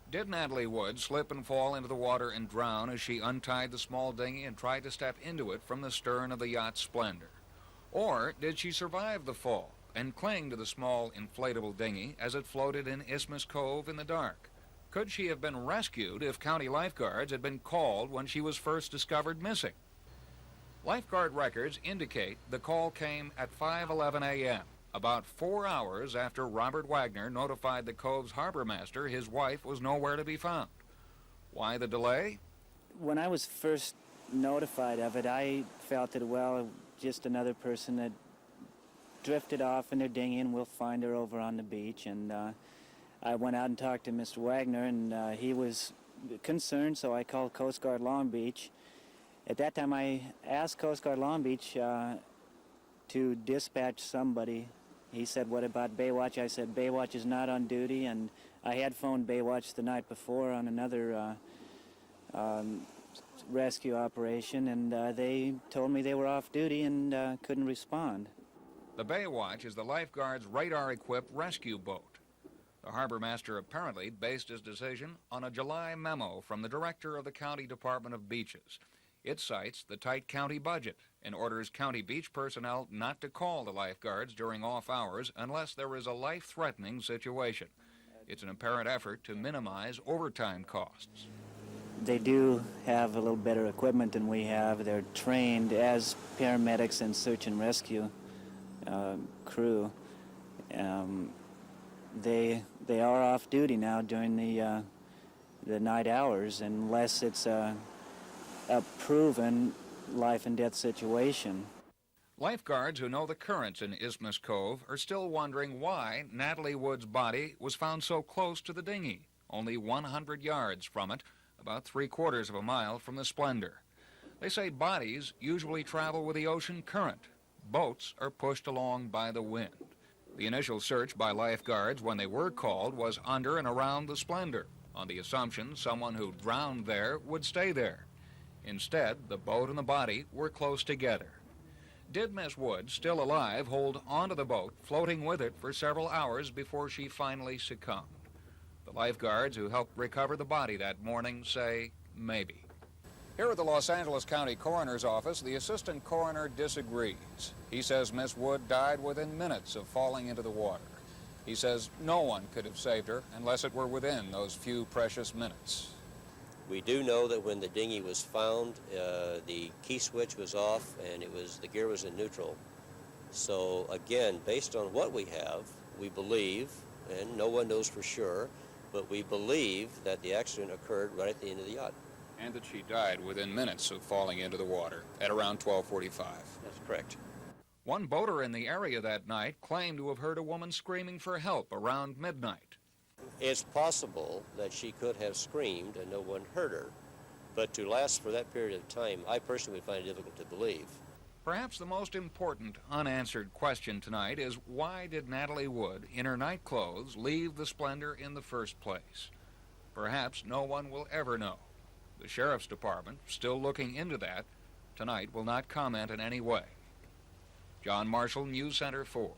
Did Natalie Wood slip and fall into the water and drown as she untied the small dinghy and tried to step into it from the stern of the yacht Splendor? Or did she survive the fall and cling to the small inflatable dinghy as it floated in Isthmus Cove in the dark? Could she have been rescued if county lifeguards had been called when she was first discovered missing? Lifeguard records indicate the call came at 5:11 a.m., about 4 hours after Robert Wagner notified the Cove's harbor master his wife was nowhere to be found. Why the delay? When I was first notified of it, I felt that, well, just another person that drifted off in their dinghy and we'll find her over on the beach. And I went out and talked to Mr. Wagner, and he was concerned, so I called Coast Guard Long Beach. At that time, I asked Coast Guard Long Beach to dispatch somebody. He said, what about Baywatch? I said, Baywatch is not on duty, and I had phoned Baywatch the night before on another rescue operation, and they told me they were off duty and couldn't respond. The Baywatch is the lifeguard's radar-equipped rescue boat. The harbor master apparently based his decision on a July memo from the director of the County Department of Beaches. It cites the tight county budget and orders county beach personnel not to call the lifeguards during off hours unless there is a life-threatening situation. It's an apparent effort to minimize overtime costs. They do have a little better equipment than we have. They're trained as paramedics and search and rescue crew. They are off duty now during the night hours unless it's a proven life and death situation. Lifeguards who know the currents in Isthmus Cove are still wondering why Natalie Wood's body was found so close to the dinghy, only 100 yards from it, about 3/4 of a mile from the Splendor. They say bodies usually travel with the ocean current. Boats are pushed along by the wind. The initial search by lifeguards when they were called was under and around the Splendor, on the assumption someone who drowned there would stay there. Instead, the boat and the body were close together. Did Miss Wood, still alive, hold onto the boat, floating with it for several hours before she finally succumbed? The lifeguards who helped recover the body that morning say maybe. Here at the Los Angeles County Coroner's Office, the assistant coroner disagrees. He says Miss Wood died within minutes of falling into the water. He says no one could have saved her unless it were within those few precious minutes. We do know that when the dinghy was found, the key switch was off and the gear was in neutral. So again, based on what we have, we believe, and no one knows for sure, but we believe that the accident occurred right at the end of the yacht. And that she died within minutes of falling into the water at around 12:45. That's correct. One boater in the area that night claimed to have heard a woman screaming for help around midnight. It's possible that she could have screamed and no one heard her, but to last for that period of time, I personally would find it difficult to believe. Perhaps the most important unanswered question tonight is why did Natalie Wood, in her night clothes, leave the Splendor in the first place? Perhaps no one will ever know. The Sheriff's Department, still looking into that, tonight will not comment in any way. John Marshall, News Center 4.